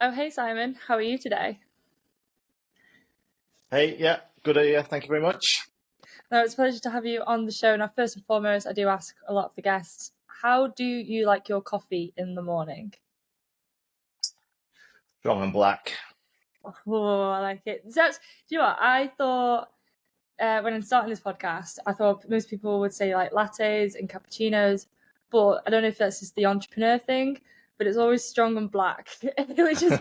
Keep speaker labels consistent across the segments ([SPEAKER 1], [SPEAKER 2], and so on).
[SPEAKER 1] Oh, hey Simon, how are you today?
[SPEAKER 2] Hey, yeah, good idea. Thank you very much.
[SPEAKER 1] No, it's a pleasure to have you on the show. Now, first and foremost, I do ask a lot of the guests, how do you like your coffee in the morning?
[SPEAKER 2] Strong and black.
[SPEAKER 1] Oh, I like it. Do you know what? I thought when I'm starting this podcast, I thought most people would say like lattes and cappuccinos, but I don't know if that's just the entrepreneur thing, but it's always strong and black, which is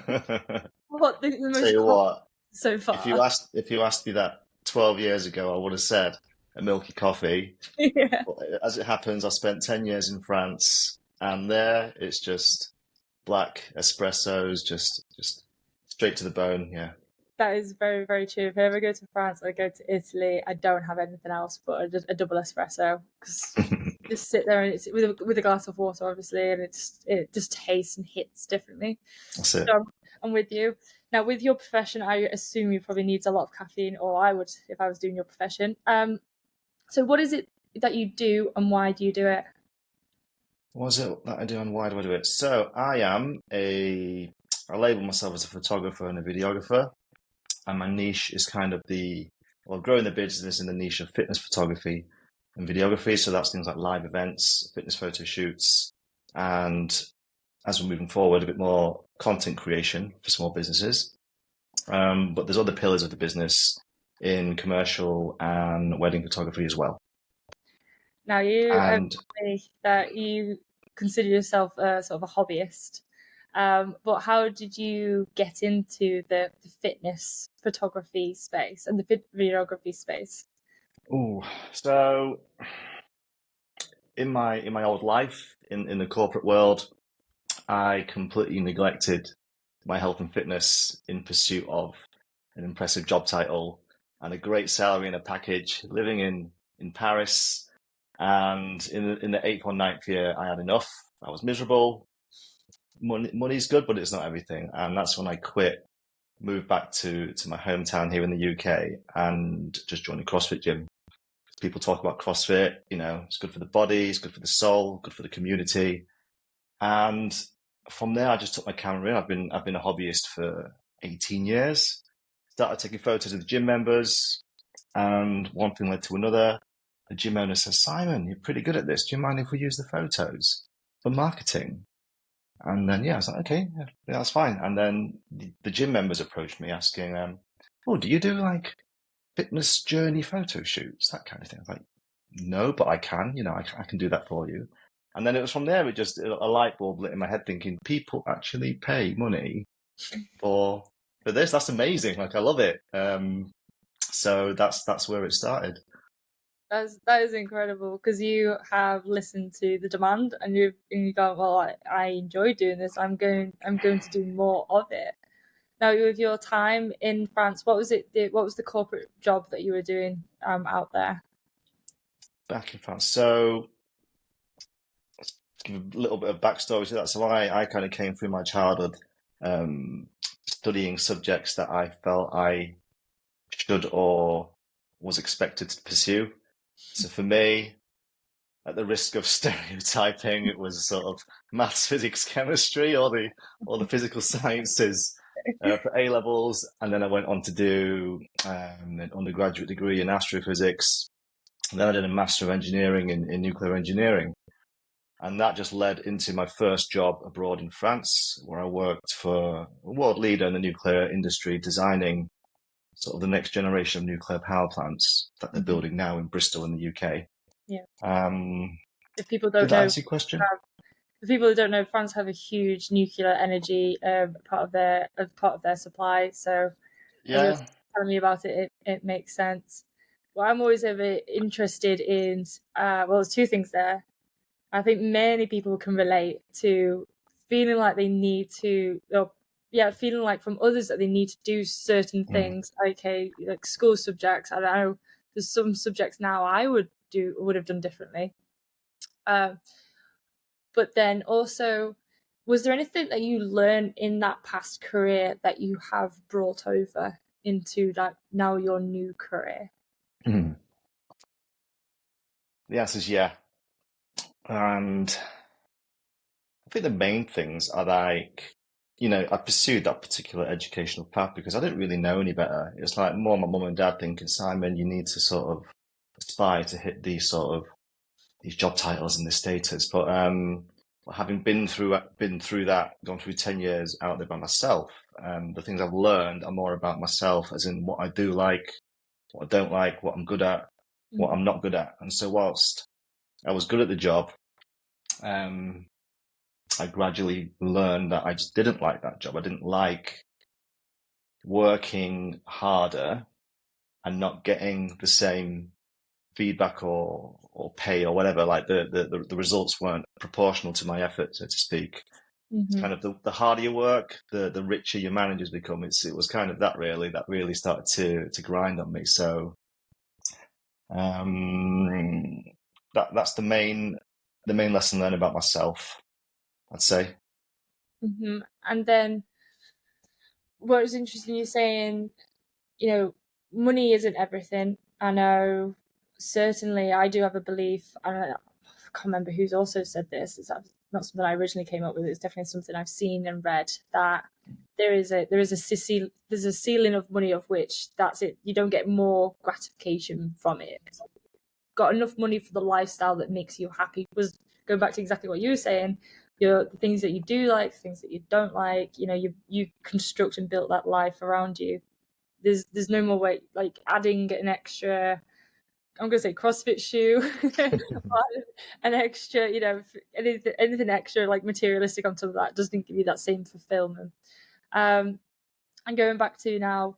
[SPEAKER 1] what the
[SPEAKER 2] Tell
[SPEAKER 1] most
[SPEAKER 2] you
[SPEAKER 1] common
[SPEAKER 2] what,
[SPEAKER 1] so
[SPEAKER 2] if you
[SPEAKER 1] far.
[SPEAKER 2] asked me that 12 years ago, I would have said a milky coffee.
[SPEAKER 1] Yeah.
[SPEAKER 2] But as it happens, I spent 10 years in France, and there it's just black espressos, just straight to the bone. Yeah,
[SPEAKER 1] That is very, very true. If I ever go to France or go to Italy, I don't have anything else but a double espresso because just sit there and it's with a glass of water, obviously, and it just tastes and hits differently.
[SPEAKER 2] that's it.
[SPEAKER 1] So I'm with you. Now, with your profession, I assume you probably needs a lot of caffeine, or I would if I was doing your profession. So what is it that you do, and why do you do it?
[SPEAKER 2] What was it that I do and why do I do it? So I label myself as a photographer and a videographer. And my niche is kind of growing the business in the niche of fitness photography and videography. So that's things like live events, fitness photo shoots, and as we're moving forward, a bit more content creation for small businesses. But there's other pillars of the business in commercial and wedding photography as well.
[SPEAKER 1] Now, you have
[SPEAKER 2] And
[SPEAKER 1] told me that you consider yourself a sort of a hobbyist. But how did you get into the fitness photography space and the videography space?
[SPEAKER 2] ooh, so in my old life in the corporate world, I completely neglected my health and fitness in pursuit of an impressive job title and a great salary and a package, living in Paris. And in the eighth or ninth year, I had enough. I was miserable. Money's good, but it's not everything. And that's when I quit, moved back to my hometown here in the UK, and just joined a CrossFit gym. People talk about CrossFit, it's good for the body, it's good for the soul, good for the community. And from there, I just took my camera in. I've been a hobbyist for 18 years. Started taking photos of the gym members, and one thing led to another. The gym owner says, "Simon, you're pretty good at this. Do you mind if we use the photos for marketing?" And then, yeah, I was like, "Okay, yeah, that's fine." And then the gym members approached me asking, "Oh, do you do like fitness journey photo shoots, that kind of thing?" I was like, "No, but I can. I can do that for you." And then it was from there. A light bulb lit in my head, thinking people actually pay money for this. That's amazing. Like I love it. So that's where it started.
[SPEAKER 1] That is incredible because you have listened to the demand and you go, well, I enjoy doing this. I'm going to do more of it. Now, with your time in France, what was it? What was the corporate job that you were doing out there?
[SPEAKER 2] Back in France. So to give a little bit of backstory to that. So I kind of came through my childhood um, studying subjects that I felt I should or was expected to pursue. So for me, at the risk of stereotyping, it was sort of maths, physics, chemistry, or the physical sciences for A levels, and then I went on to do an undergraduate degree in astrophysics. And then I did a master of engineering in nuclear engineering. And that just led into my first job abroad in France, where I worked for a world leader in the nuclear industry, designing sort of the next generation of nuclear power plants that they're
[SPEAKER 1] Mhm.
[SPEAKER 2] building now in Bristol in the UK.
[SPEAKER 1] Yeah.
[SPEAKER 2] Um,
[SPEAKER 1] If people
[SPEAKER 2] did
[SPEAKER 1] don't
[SPEAKER 2] that
[SPEAKER 1] know,
[SPEAKER 2] answer your question?
[SPEAKER 1] for people who don't know, France have a huge nuclear energy part of their supply. So as you're
[SPEAKER 2] Yeah.
[SPEAKER 1] telling me about it, it makes sense. Well, I'm always ever interested in well, there's two things there. I think many people can relate to feeling like they need to, or yeah, feeling like from others that they need to do certain
[SPEAKER 2] Mm.
[SPEAKER 1] things. Okay, like school subjects. I don't know. There's some subjects now I would have done differently. Um, but then also, was there anything that you learned in that past career that you have brought over into that now your new career?
[SPEAKER 2] Mm. The answer is yeah. And I think the main things are like I pursued that particular educational path because I didn't really know any better. It was like more my mum and dad thinking, Simon, you need to sort of aspire to hit these job titles and this status. But having been through that, gone through 10 years out there by myself, the things I've learned are more about myself, as in what I do like, what I don't like, what I'm good at, what I'm not good at. And so whilst I was good at the job, I gradually learned that I just didn't like that job. I didn't like working harder and not getting the same feedback or pay or whatever. Like the results weren't proportional to my effort, so to speak. It's kind of the harder you work, the richer your managers become. It was kind of that really started to grind on me. So that's the main lesson learned about myself, I'd say.
[SPEAKER 1] And then what was interesting, you're saying, money isn't everything. I know, certainly, I do have a belief. I can't remember who's also said this. It's not something I originally came up with. It's definitely something I've seen and read, that there's a ceiling of money of which that's it. You don't get more gratification from it. Got enough money for the lifestyle that makes you happy. Was going back to exactly what you were saying. The things that you do like, things that you don't like. You construct and build that life around you. There's no more way, like adding an extra, I'm going to say CrossFit shoe, an extra, anything extra like materialistic on top of that doesn't give you that same fulfillment. And going back to now,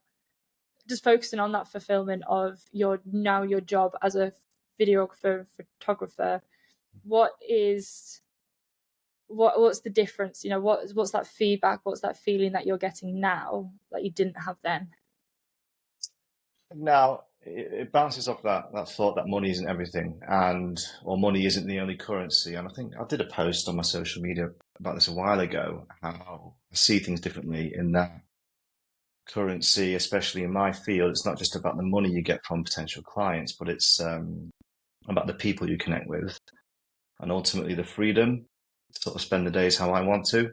[SPEAKER 1] just focusing on that fulfillment of your job as a videographer, photographer, what's the difference? What's that feedback? What's that feeling that you're getting now that you didn't have then?
[SPEAKER 2] Now, it bounces off that thought that money isn't everything, or money isn't the only currency. And I think I did a post on my social media about this a while ago, how I see things differently in that currency, especially in my field. It's not just about the money you get from potential clients, but it's about the people you connect with, and ultimately the freedom to sort of spend the days how I want to.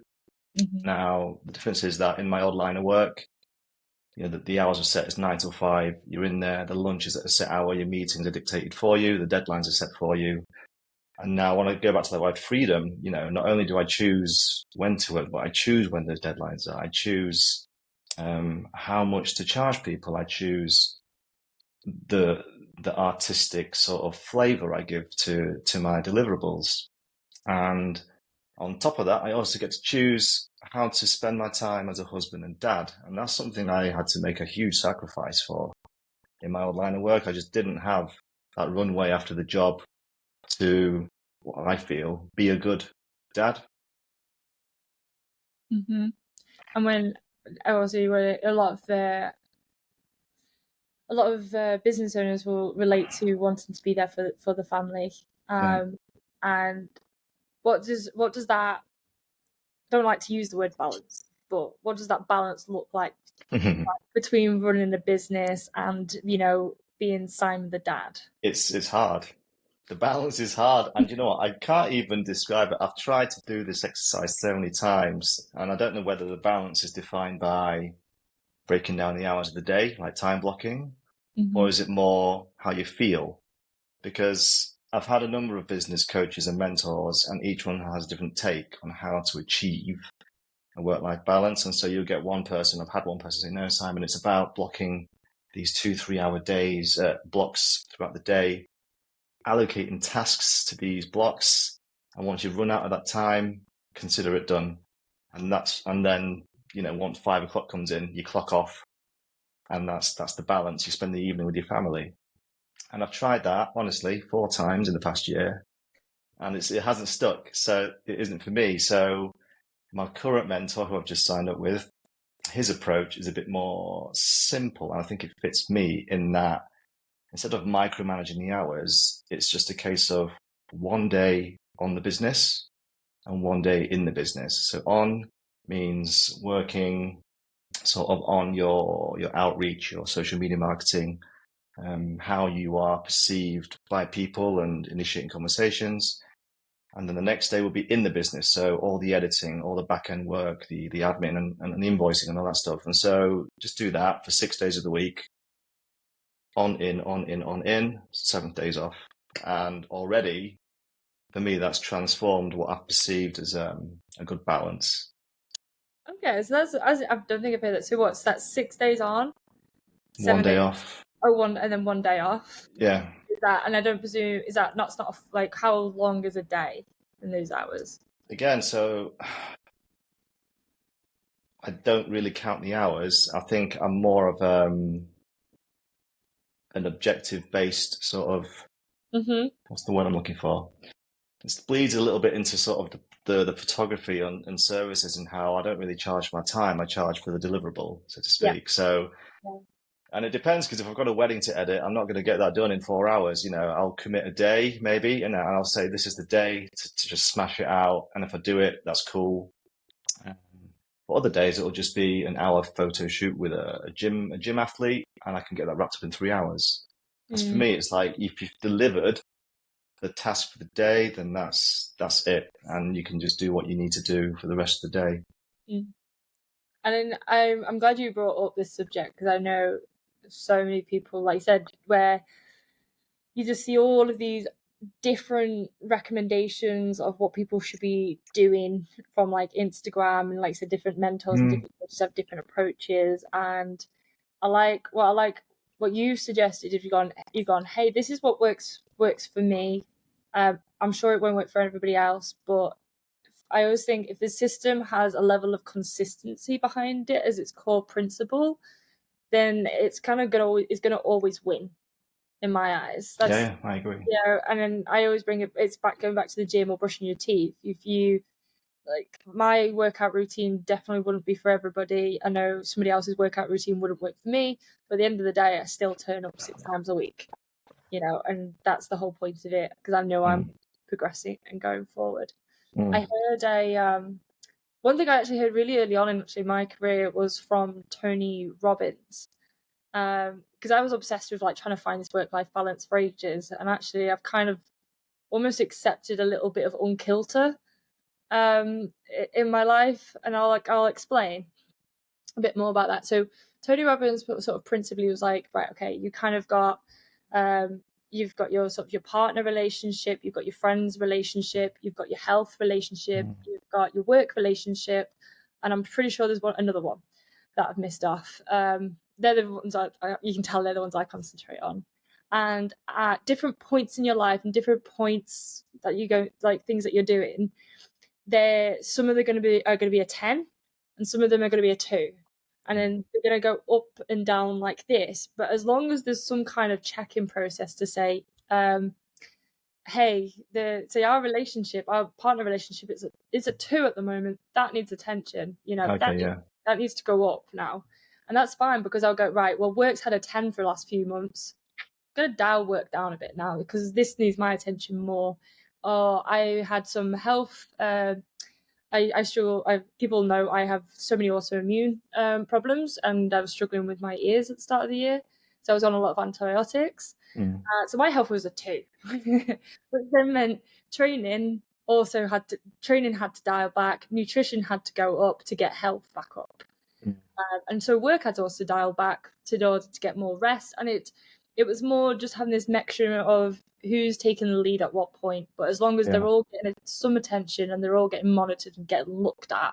[SPEAKER 2] Now, the difference is that in my old line of work, the hours are set as 9 till 5. You're in there. The lunch is at a set hour. Your meetings are dictated for you. The deadlines are set for you. And now, when I go back to that word freedom, not only do I choose when to work, but I choose when those deadlines are. I choose how much to charge people. I choose the artistic sort of flavor I give to my deliverables. And on top of that, I also get to choose how to spend my time as a husband and dad. And that's something I had to make a huge sacrifice for. In my old line of work, I just didn't have that runway after the job to, what I feel, be a good dad.
[SPEAKER 1] And when obviously a lot of business owners will relate to wanting to be there for the family. And what does that, don't like to use the word balance, but what does that balance look like between running a business and being Simon the dad?
[SPEAKER 2] It's hard. The balance is hard, and you know what? I can't even describe it. I've tried to do this exercise so many times, and I don't know whether the balance is defined by breaking down the hours of the day, like time blocking, or is it more how you feel? Because I've had a number of business coaches and mentors, and each one has a different take on how to achieve a work-life balance. And so you'll get one person, I've had one person say, no, Simon, it's about blocking these 2-3 hour days, blocks throughout the day, allocating tasks to these blocks. And once you've run out of that time, consider it done. And then, once 5 o'clock comes in, you clock off. And that's the balance. You spend the evening with your family. And I've tried that, honestly, 4 times in the past year, and it hasn't stuck. So it isn't for me. So my current mentor, who I've just signed up with, his approach is a bit more simple. And I think it fits me in that instead of micromanaging the hours, it's just a case of one day on the business and one day in the business. So on means working sort of on your outreach, your social media marketing, how you are perceived by people and initiating conversations. And then the next day will be in the business. So all the editing, all the back end work, the admin and the invoicing and all that stuff. And so just do that for 6 days of the week, on, in, 7 days off. And already for me, that's transformed what I've perceived as a good balance.
[SPEAKER 1] Okay, so I don't think I've heard that. So what's that? 6 days on,
[SPEAKER 2] 1 day
[SPEAKER 1] days.
[SPEAKER 2] off.
[SPEAKER 1] Oh, one and then 1 day off.
[SPEAKER 2] Yeah.
[SPEAKER 1] Is that? And I don't presume is that not? It's not like how long is a day in those hours?
[SPEAKER 2] Again, so I don't really count the hours. I think I'm more of an objective based sort of, what's the word I'm looking for? It bleeds a little bit into sort of the photography and services, and how I don't really charge my time. I charge for the deliverable, so to speak.
[SPEAKER 1] Yeah.
[SPEAKER 2] So, and it depends, because if I've got a wedding to edit, I'm not going to get that done in 4 hours. I'll commit a day maybe, and I'll say this is the day to just smash it out. And if I do it, that's cool. But other days it'll just be an hour photo shoot with a gym athlete, and I can get that wrapped up in 3 hours. Because for me, it's like if you've delivered the task for the day, then that's it, and you can just do what you need to do for the rest of the day.
[SPEAKER 1] And then I'm glad you brought up this subject, because I know so many people, like you said, where you just see all of these different recommendations of what people should be doing from like Instagram, and like I said, different mentors and different coaches have different approaches. And I like what you suggested. If you've gone, hey, this is what works for me. I'm sure it won't work for everybody else, but I always think if the system has a level of consistency behind it as its core principle, then it's kind of gonna always win, in my eyes.
[SPEAKER 2] Yeah, I agree.
[SPEAKER 1] And then I always bring it's going back to the gym or brushing your teeth. If you like, my workout routine definitely wouldn't be for everybody. I know somebody else's workout routine wouldn't work for me, but at the end of the day, I still turn up 6 times a week, and that's the whole point of it, because I know I'm progressing and going forward. I heard one thing I actually heard really early on in my career was from Tony Robbins, because I was obsessed with like trying to find this work-life balance for ages, and actually I've kind of almost accepted a little bit of unkilter in my life, and I'll explain a bit more about that. So Tony Robbins sort of principally was like, right, okay, you kind of got you've got your sort of your partner relationship, you've got your friends relationship, you've got your health relationship, you've got your work relationship, and I'm pretty sure there's another one that I've missed off. They're the ones you can tell they're the ones I concentrate on. And at different points in your life and different points that you go, like things that you're doing, some of them are going to be a 10, and some of them are going to be a 2. And then they're going to go up and down like this. But as long as there's some kind of check-in process to say, hey, our relationship, our partner relationship is a 2 at the moment. That needs attention. That needs to go up now. And that's fine, because I'll go, right, well, work's had a 10 for the last few months. I'm going to dial work down a bit now, because this needs my attention more. Or I had some health I struggle. People know I have so many autoimmune problems, and I was struggling with my ears at the start of the year, so I was on a lot of antibiotics. So my health was a 2, but then meant training had to dial back, nutrition had to go up to get health back up, and so work had to also dial back in order to get more rest. And it was more just having this mixture of who's taking the lead at what point. But as long as they're all getting some attention and they're all getting monitored and getting looked at,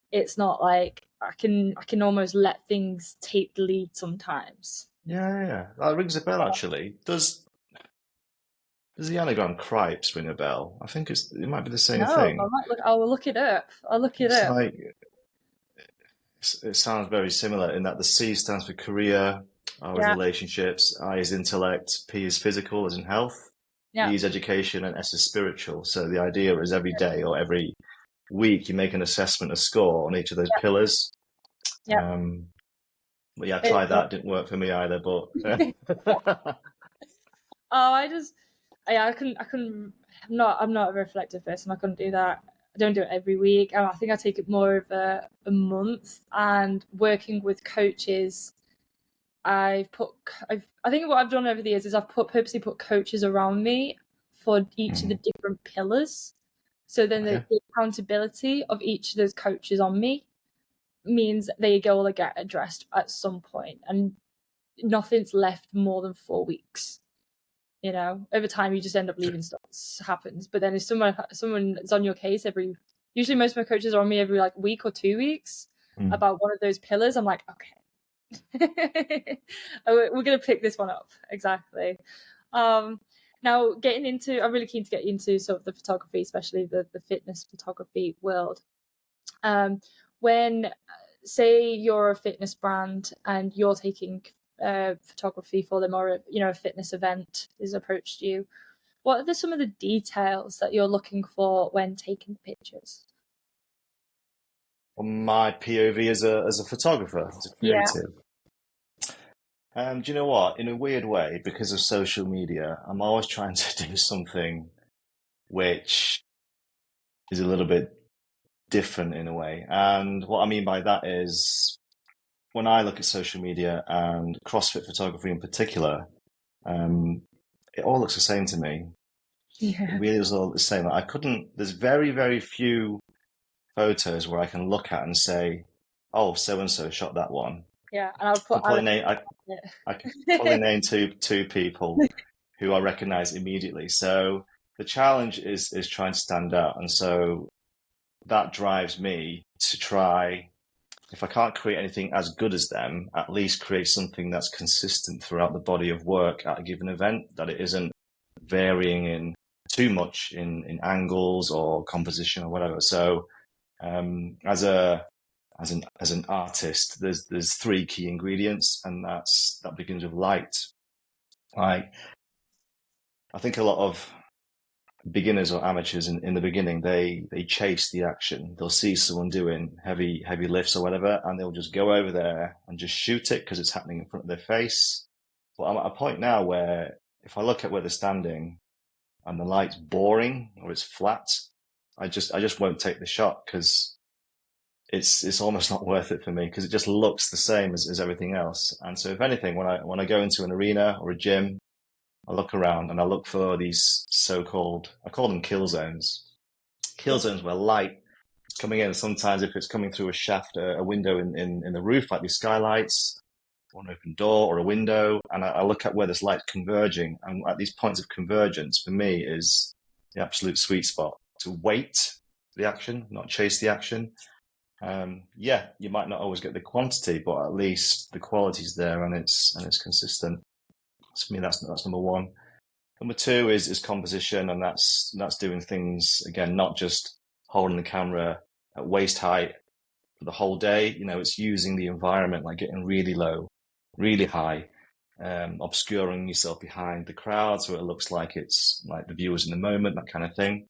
[SPEAKER 1] it's not like I can almost let things take the lead sometimes.
[SPEAKER 2] Yeah. That rings a bell, actually. Does the anagram cripes ring a bell? I think it might be the same thing.
[SPEAKER 1] I'll look it up.
[SPEAKER 2] It sounds very similar in that the C stands for career, R is relationships, I is intellect, P is physical, as in health, E is education, and S is spiritual. So the idea is every day or every week you make an assessment, a score on each of those pillars. But I tried that, didn't work for me either. But
[SPEAKER 1] I'm not a reflective person. I couldn't do that. I don't do it every week. I think I take it more of a month. And working with coaches, I think what I've done over the years is I've purposely put coaches around me for each of the different pillars. So then the accountability of each of those coaches on me means they all get addressed at some point, and nothing's left more than 4 weeks. You know, over time you just end up leaving stuff. It happens. But then if someone's on your case usually most of my coaches are on me every like week or 2 weeks about one of those pillars, I'm like, okay. We're gonna pick this one up. Exactly. Now I'm really keen to get into sort of the photography, especially the fitness photography world. When say you're a fitness brand and you're taking photography for them, or a fitness event is approached you, what are some of the details that you're looking for when taking pictures?
[SPEAKER 2] My POV as a photographer, as a creative. Do you know what? In a weird way, because of social media, I'm always trying to do something which is a little bit different in a way. And what I mean by that is, when I look at social media and CrossFit photography in particular, it all looks the same to me. It really is all the same. There's very, very few photos where I can look at and say, oh, so-and-so shot that one.
[SPEAKER 1] Yeah, and I can
[SPEAKER 2] probably name two people who I recognize immediately. So the challenge is trying to stand out. And so that drives me to try, if I can't create anything as good as them, at least create something that's consistent throughout the body of work at a given event, that it isn't varying in too much in angles or composition or whatever. So as an artist, there's three key ingredients, and that begins with light. I think a lot of beginners or amateurs in the beginning, they chase the action. They'll see someone doing heavy lifts or whatever, and they'll just go over there and just shoot it because it's happening in front of their face. But I'm at a point now where if I look at where they're standing and the light's boring or it's flat, I just won't take the shot, because it's almost not worth it for me, because it just looks the same as everything else. And so if anything, when I go into an arena or a gym, I look around and I look for these so-called, I call them kill zones where light is coming in. Sometimes if it's coming through a shaft, a window in the roof, like these skylights, or an open door or a window, and I look at where this light's converging. And at these points of convergence, for me, is the absolute sweet spot to wait for the action, not chase the action. You might not always get the quantity, but at least the quality's there and it's consistent. So for me, that's number one. Number two is composition, and that's doing things, again, not just holding the camera at waist height for the whole day. It's using the environment, like getting really low, really high, obscuring yourself behind the crowd so it looks like it's like the viewers in the moment, that kind of thing.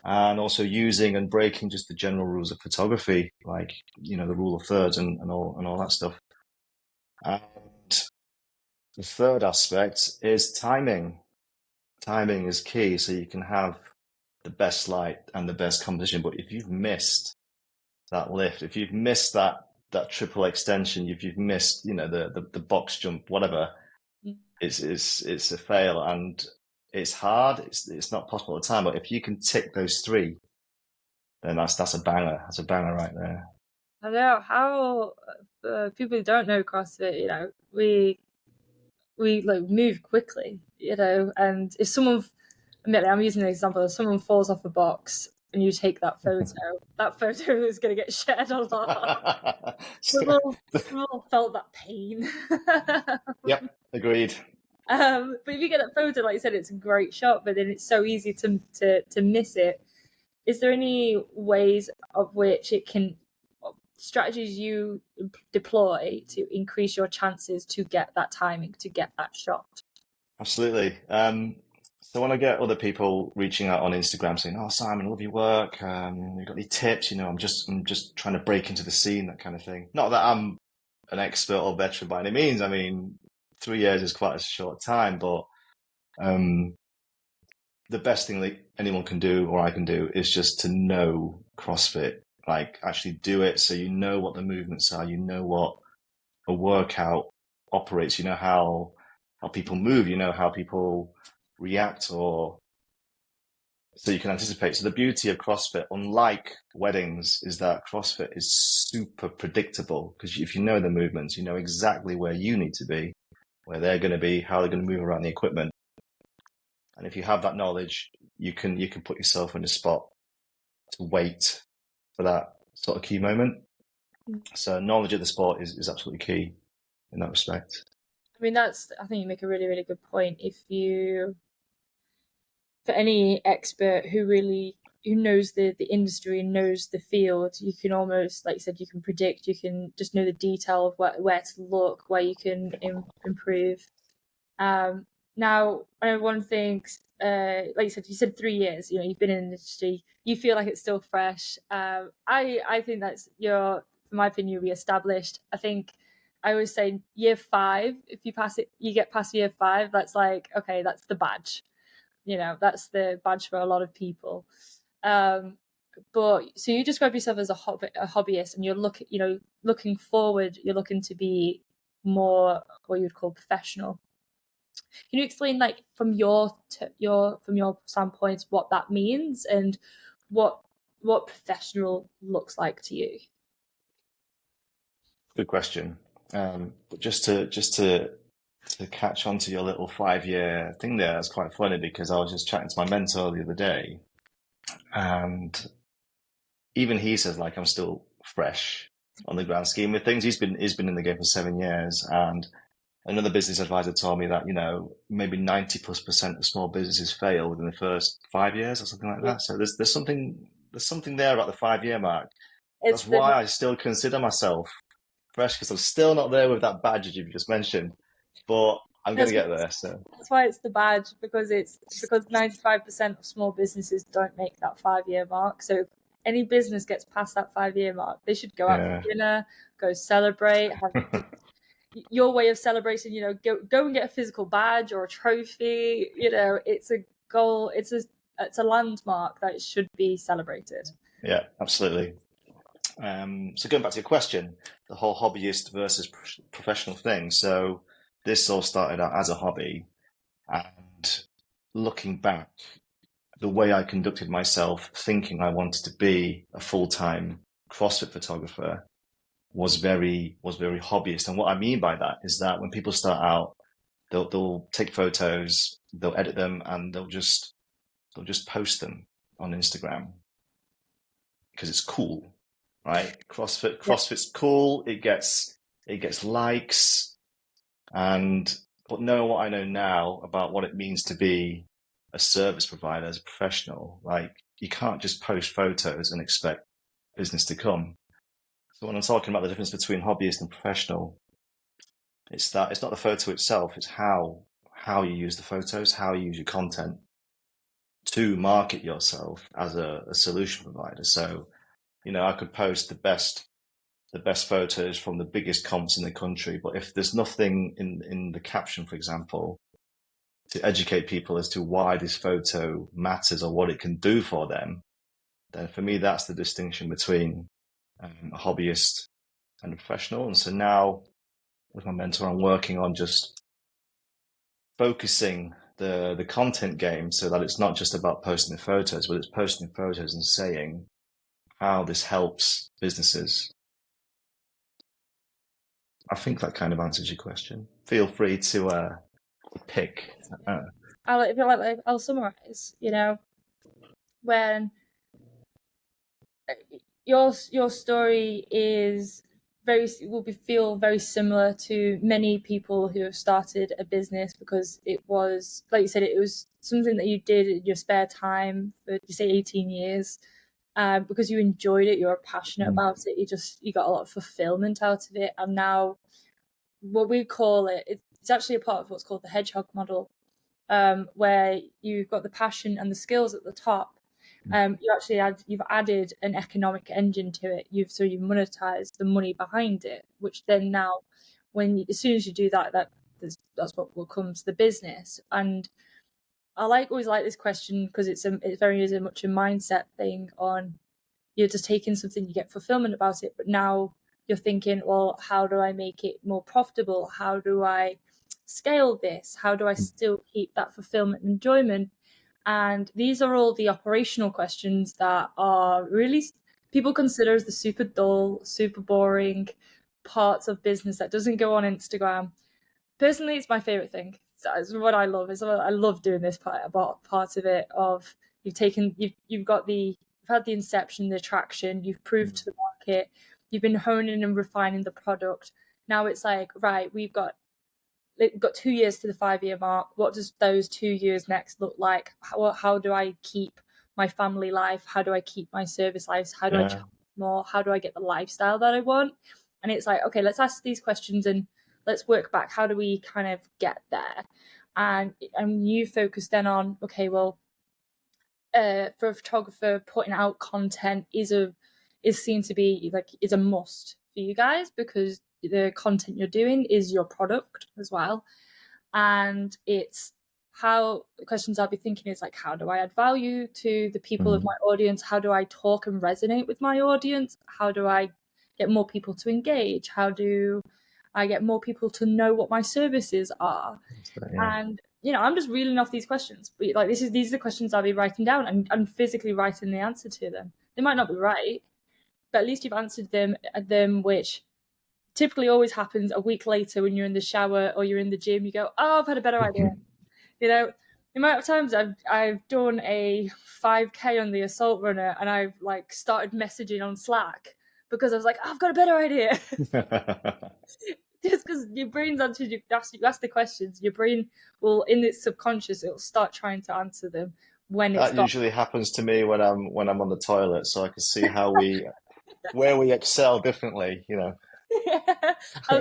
[SPEAKER 2] And also using and breaking just the general rules of photography, like, the rule of thirds and all that stuff. And the third aspect is timing. Timing is key, so you can have the best light and the best composition. But if you've missed that lift, if you've missed that triple extension, if you've missed, the box jump, whatever, it's a fail, and it's hard. It's not possible at the time. But if you can tick those three, then that's a banger. That's a banger right there.
[SPEAKER 1] I know how people who don't know CrossFit, we like move quickly, and if someone, I'm using an example, if someone falls off a box and you take that photo is going to get shared a lot. We've all felt that pain.
[SPEAKER 2] Yep, agreed.
[SPEAKER 1] But if you get that photo, like you said, it's a great shot, but then it's so easy to miss it. Is there any ways of which strategies you deploy to increase your chances to get that timing, to get that shot?
[SPEAKER 2] Absolutely. So when I get other people reaching out on Instagram saying, "Oh, Simon, I love your work. You've got any tips? I'm just trying to break into the scene," that kind of thing. Not that I'm an expert or veteran by any means. I mean, 3 years is quite a short time, but the best thing that anyone can do, or I can do, is just to know CrossFit, like actually do it, so you know what the movements are, you know what a workout operates, you know how people move, you know how people react, or so you can anticipate. So the beauty of CrossFit, unlike weddings, is that CrossFit is super predictable, because if you know the movements, you know exactly where you need to be, where they're going to be, how they're going to move around the equipment. And if you have that knowledge, you can put yourself in a spot to wait for that sort of key moment. So knowledge of the sport is absolutely key in that respect.
[SPEAKER 1] I mean, I think you make a really, really good point. For any expert who knows the industry and knows the field, you can almost, like you said, you can predict, you can just know the detail of where to look, where you can improve. Now, I know one thing, like you said 3 years, you've been in the industry, you feel like it's still fresh. I think from my opinion, you'll be established. I think I always say year 5, if you pass it, you get past year 5, that's like, okay, that's the badge. That's the badge for a lot of people. But so you describe yourself as a hobbyist, and you're looking forward, you're looking to be more what you'd call professional. Can you explain, like, from your standpoint, what that means and what professional looks like to you?
[SPEAKER 2] Good question. But just to catch on to your little 5-year thing there, it's quite funny, because I was just chatting to my mentor the other day, and even he says, like, I'm still fresh on the grand scheme of things. He's been in the game for 7 years, and another business advisor told me that maybe 90+% of small businesses fail within the first 5 years or something like that. So there's something there about the 5-year mark. That's why I still consider myself fresh, because I'm still not there with that badge you've just mentioned, but I'm going to get there. So
[SPEAKER 1] that's why it's the badge, because 95% of small businesses don't make that 5-year mark. So any business gets past that 5-year mark, they should go out for dinner, go celebrate, have your way of celebrating, go and get a physical badge or a trophy. It's a goal, it's a landmark that should be celebrated.
[SPEAKER 2] Yeah, absolutely. So going back to your question, the whole hobbyist versus professional thing. So this all started out as a hobby, and looking back, the way I conducted myself, thinking I wanted to be a full-time CrossFit photographer, was very hobbyist. And what I mean by that is that when people start out, they'll take photos, they'll edit them, and they'll just post them on Instagram because it's cool. Right? CrossFit's cool. It gets likes, but knowing what I know now about what it means to be a service provider as a professional, like, you can't just post photos and expect business to come. So when I'm talking about the difference between hobbyist and professional, it's not the photo itself, it's how you use the photos, how you use your content to market yourself as a solution provider. So I could post the best photos from the biggest comps in the country, but if there's nothing in the caption, for example, to educate people as to why this photo matters or what it can do for them, then for me, that's the distinction between a hobbyist and a professional. And so now with my mentor, I'm working on just focusing the content game so that it's not just about posting the photos, but it's posting photos and saying how this helps businesses. I think that kind of answers your question. Feel free to pick.
[SPEAKER 1] I'll summarize. When your story will feel very similar to many people who have started a business, because it was, like you said, it was something that you did in your spare time for, you say, 18 years, because you enjoyed it, you were passionate about it, you got a lot of fulfillment out of it. And now what we call it's actually a part of what's called the hedgehog model, where you've got the passion and the skills at the top. You've added an economic engine to it. You've monetized the money behind it, which then now, as soon as you do that, that's what comes the business. And I always like this question, because it's very much a mindset thing. On, you're just taking something, you get fulfillment about it, but now you're thinking, well, how do I make it more profitable? How do I scale this? How do I still keep that fulfillment and enjoyment? And these are all the operational questions that are really people consider as the super dull, super boring parts of business that doesn't go on Instagram. Personally, it's my favorite thing. That's what I love. I love doing this part of it. Of you've had the inception, the traction, you've proved to the market, you've been honing and refining the product. Now it's like, right, we've got 2 years to the 5-year mark. What does those 2 years next look like? How do I keep my family life? How do I keep my service lives? How do I charge more? How do I get the lifestyle that I want? And it's like, okay, let's ask these questions and let's work back. How do we kind of get there? And you focus then on, okay, well, for a photographer, putting out content is seen to be is a must for you guys, because the content you're doing is your product as well. And it's how the questions I'll be thinking is like, how do I add value to the people of my audience? How do I talk and resonate with my audience? How do I get more people to engage? How do I get more people to know what my services are? And I'm just reeling off these questions, but like these are the questions I'll be writing down and physically writing the answer to them. They might not be right, but at least you've answered them, which typically always happens a week later when you're in the shower or you're in the gym. You go, oh, I've had a better idea. The amount of times I've done a 5K on the assault runner and I've like started messaging on Slack because I was like, oh, I've got a better idea. Just because your brain's answered, you ask the questions, your brain will, in its subconscious, it'll start trying to answer them when it's
[SPEAKER 2] that usually happens to me when I'm on the toilet, so I can see how where we excel differently,
[SPEAKER 1] Yeah. I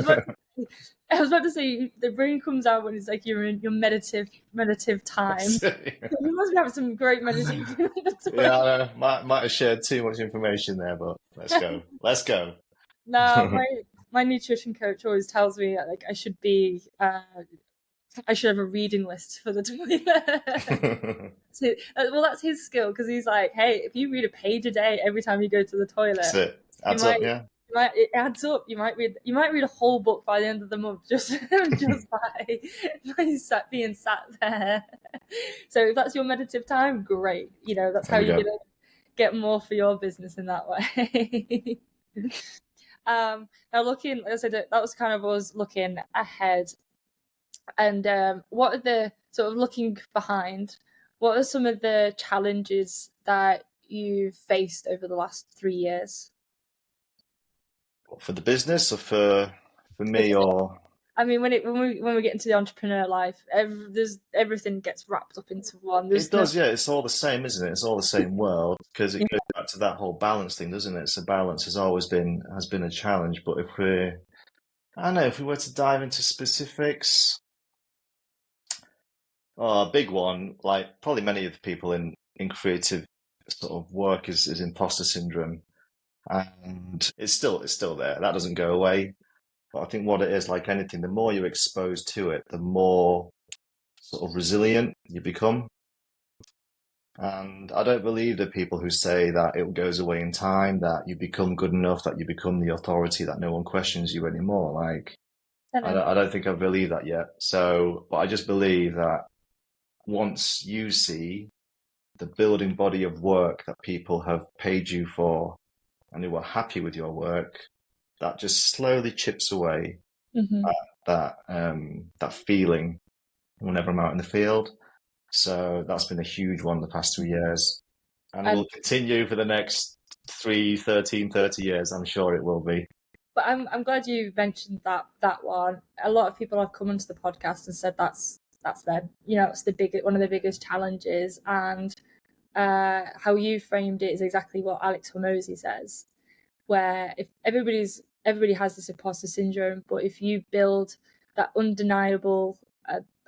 [SPEAKER 1] was about to say the brain comes out when it's like you're in your meditative time. You must be having some great meditation.
[SPEAKER 2] Yeah, I might have shared too much information there, but let's go.
[SPEAKER 1] No, my nutrition coach always tells me like I should have a reading list for the toilet. So, well, that's his skill, because he's like, hey, if you read a page a day every time you go to the toilet,
[SPEAKER 2] That's it. Adds up, yeah.
[SPEAKER 1] It adds up. You might read a whole book by the end of the month just by being sat there. So if that's your meditative time, great. That's how you're gonna get more for your business in that way. Now looking, as I said, that was kind of us looking ahead. And what are the sort of looking behind? What are some of the challenges that you've faced over the last 3 years?
[SPEAKER 2] For the business, or for me, or
[SPEAKER 1] I mean, when we get into the entrepreneur life, everything gets wrapped up into one.
[SPEAKER 2] It does, yeah. It's all the same, isn't it? It's all the same world, because it goes back to that whole balance thing, doesn't it? So balance has always been a challenge. But if we were to dive into specifics, a big one, like probably many of the people in creative sort of work, is imposter syndrome, and it's still there. That doesn't go away. But I think what it is, like anything, the more you're exposed to it, the more sort of resilient you become. And I don't believe the people who say that it goes away in time, that you become good enough, that you become the authority, that no one questions you anymore. Like, I don't think I believe that yet. So, but I just believe that once you see the building body of work that people have paid you for and who are happy with your work, that just slowly chips away that feeling whenever I'm out in the field. So that's been a huge one the past 2 years, and will continue for the next 30 years. I'm sure it will be.
[SPEAKER 1] But I'm glad you mentioned that one. A lot of people have come onto the podcast and said that's them. It's one of the biggest challenges, and how you framed it is exactly what Alex Hormozi says, where if everybody has this imposter syndrome, but if you build that undeniable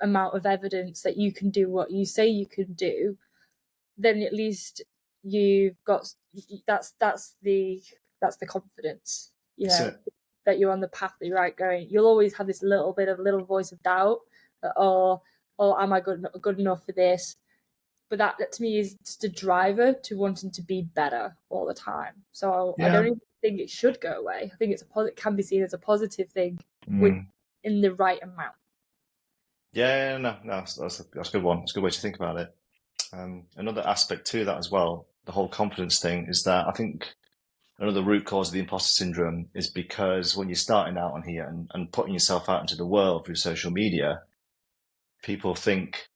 [SPEAKER 1] amount of evidence that you can do what you say you can do, then at least you've got that's the confidence, that you're on the path that you're right going. You'll always have this little voice of doubt that, oh, am I good enough for this? But that to me is just a driver to wanting to be better all the time. So I don't even think it should go away. I think it can be seen as a positive thing in the right amount.
[SPEAKER 2] Yeah, no, that's a good one. It's a good way to think about it. Another aspect to that as well, the whole confidence thing, is that I think another root cause of the imposter syndrome is because when you're starting out on here and putting yourself out into the world through social media, people think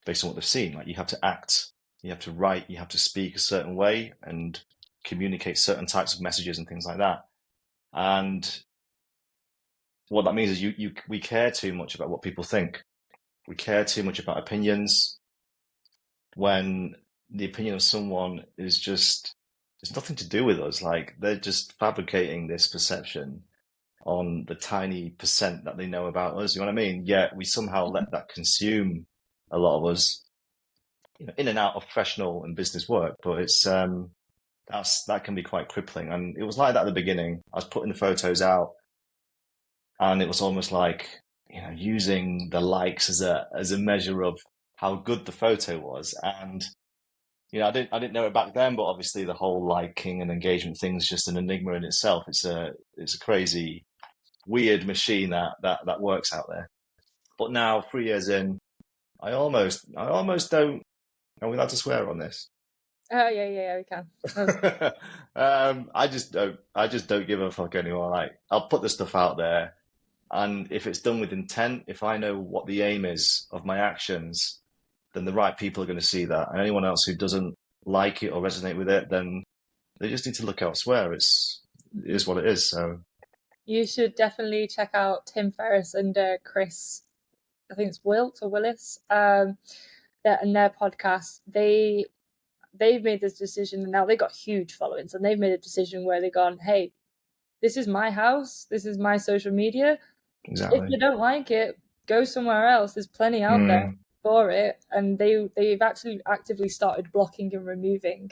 [SPEAKER 2] based on what they've seen, like you have to act, you have to write, you have to speak a certain way and communicate certain types of messages and things like that. And what that means is we care too much about what people think. We care too much about opinions when the opinion of someone is just, it's nothing to do with us. Like they're just fabricating this perception on the tiny percent that they know about us. You know what I mean? Yet we somehow let that consume a lot of us, in and out of professional and business work. But that can be quite crippling. And it was like that at the beginning. I was putting the photos out, and it was almost like using the likes as a measure of how good the photo was. And I didn't know it back then, but obviously the whole liking and engagement thing is just an enigma in itself. It's a crazy, weird machine that works out there. But now, 3 years in, I almost don't. Are we allowed to swear on this?
[SPEAKER 1] Oh yeah, we can.
[SPEAKER 2] I just don't give a fuck anymore. Like I'll put the stuff out there, and if it's done with intent, if I know what the aim is of my actions, then the right people are going to see that. And anyone else who doesn't like it or resonate with it, then they just need to look elsewhere. It is what it is. So
[SPEAKER 1] You should definitely check out Tim Ferriss and Chris, I think it's Wilt or Willis, and their podcast. They've made this decision, and now they got huge followings, and they've made a decision where they've gone, hey, this is my house, this is my social media. If
[SPEAKER 2] exactly.
[SPEAKER 1] you don't like it, go somewhere else. There's plenty out there for it. And they've actually actively started blocking and removing.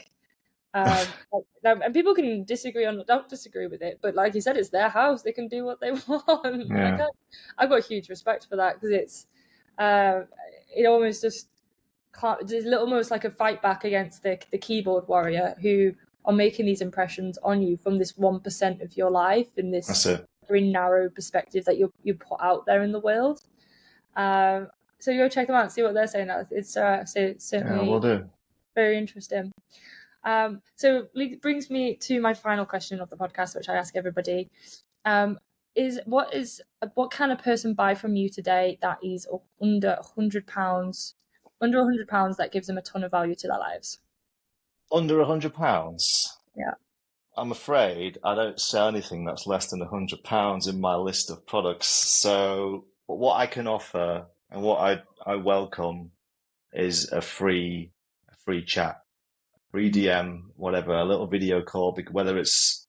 [SPEAKER 1] And people can don't disagree with it, but like you said, it's their house. They can do what they want.
[SPEAKER 2] Yeah.
[SPEAKER 1] I've got huge respect for that, because it almost just it's almost like a fight back against the keyboard warrior who are making these impressions on you from this 1% of your life in this
[SPEAKER 2] That's it.
[SPEAKER 1] very narrow perspective that you put out there in the world. So you go check them out and see what they're saying. It's certainly
[SPEAKER 2] We'll do.
[SPEAKER 1] very interesting. So it brings me to my final question of the podcast, which I ask everybody. What can a person buy from you today that is under £100, that gives them a ton of value to their lives?
[SPEAKER 2] Under £100.
[SPEAKER 1] Yeah.
[SPEAKER 2] I'm afraid I don't sell anything that's less than £100 in my list of products. So what I can offer and what I welcome is a free chat, free DM, whatever, a little video call, whether it's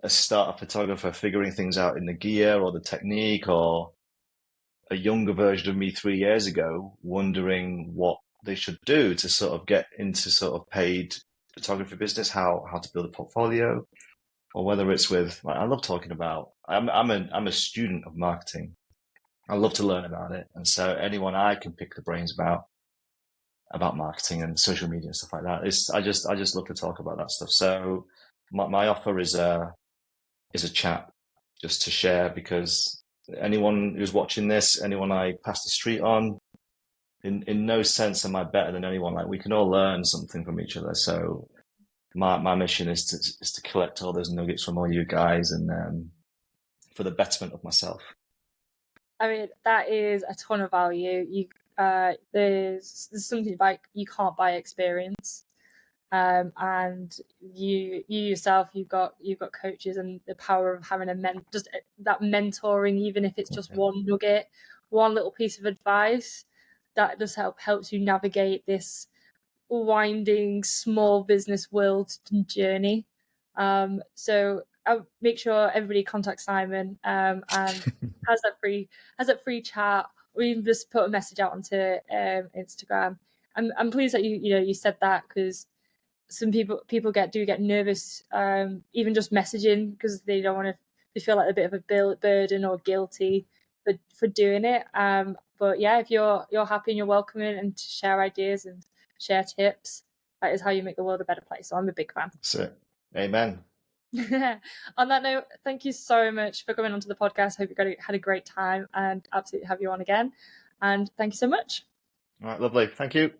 [SPEAKER 2] a starter photographer figuring things out in the gear or the technique, or a younger version of me 3 years ago wondering what they should do to sort of get into sort of paid photography business, how to build a portfolio, or whether it's with, like, I love talking about, I'm a student of marketing. I love to learn about it. And so anyone I can pick the brains about marketing and social media and stuff like that, I just love to talk about that stuff. So my offer is a chat, just to share, because anyone who's watching this, anyone I pass the street on, in no sense am I better than anyone. Like, we can all learn something from each other. So my mission is to collect all those nuggets from all you guys, and for the betterment of myself.
[SPEAKER 1] I mean, that is a ton of value. There's something like you can't buy experience, and you yourself, you've got coaches, and the power of having just that mentoring, even if it's just one nugget, one little piece of advice, that just helps you navigate this winding small business world journey. So I'll make sure everybody contacts Simon, and has that free chat, or even just put a message out onto Instagram. I'm pleased that you said that, because some people get nervous, even just messaging, because they don't want to, they feel like a bit of a burden or guilty for doing it. But yeah, if you're happy and you're welcoming and to share ideas and share tips, that is how you make the world a better place. So I'm a big fan.
[SPEAKER 2] That's it. Amen.
[SPEAKER 1] On that note, thank you so much for coming onto the podcast. Hope you had a great time, and absolutely have you on again. And thank you so much.
[SPEAKER 2] All right, lovely. Thank you.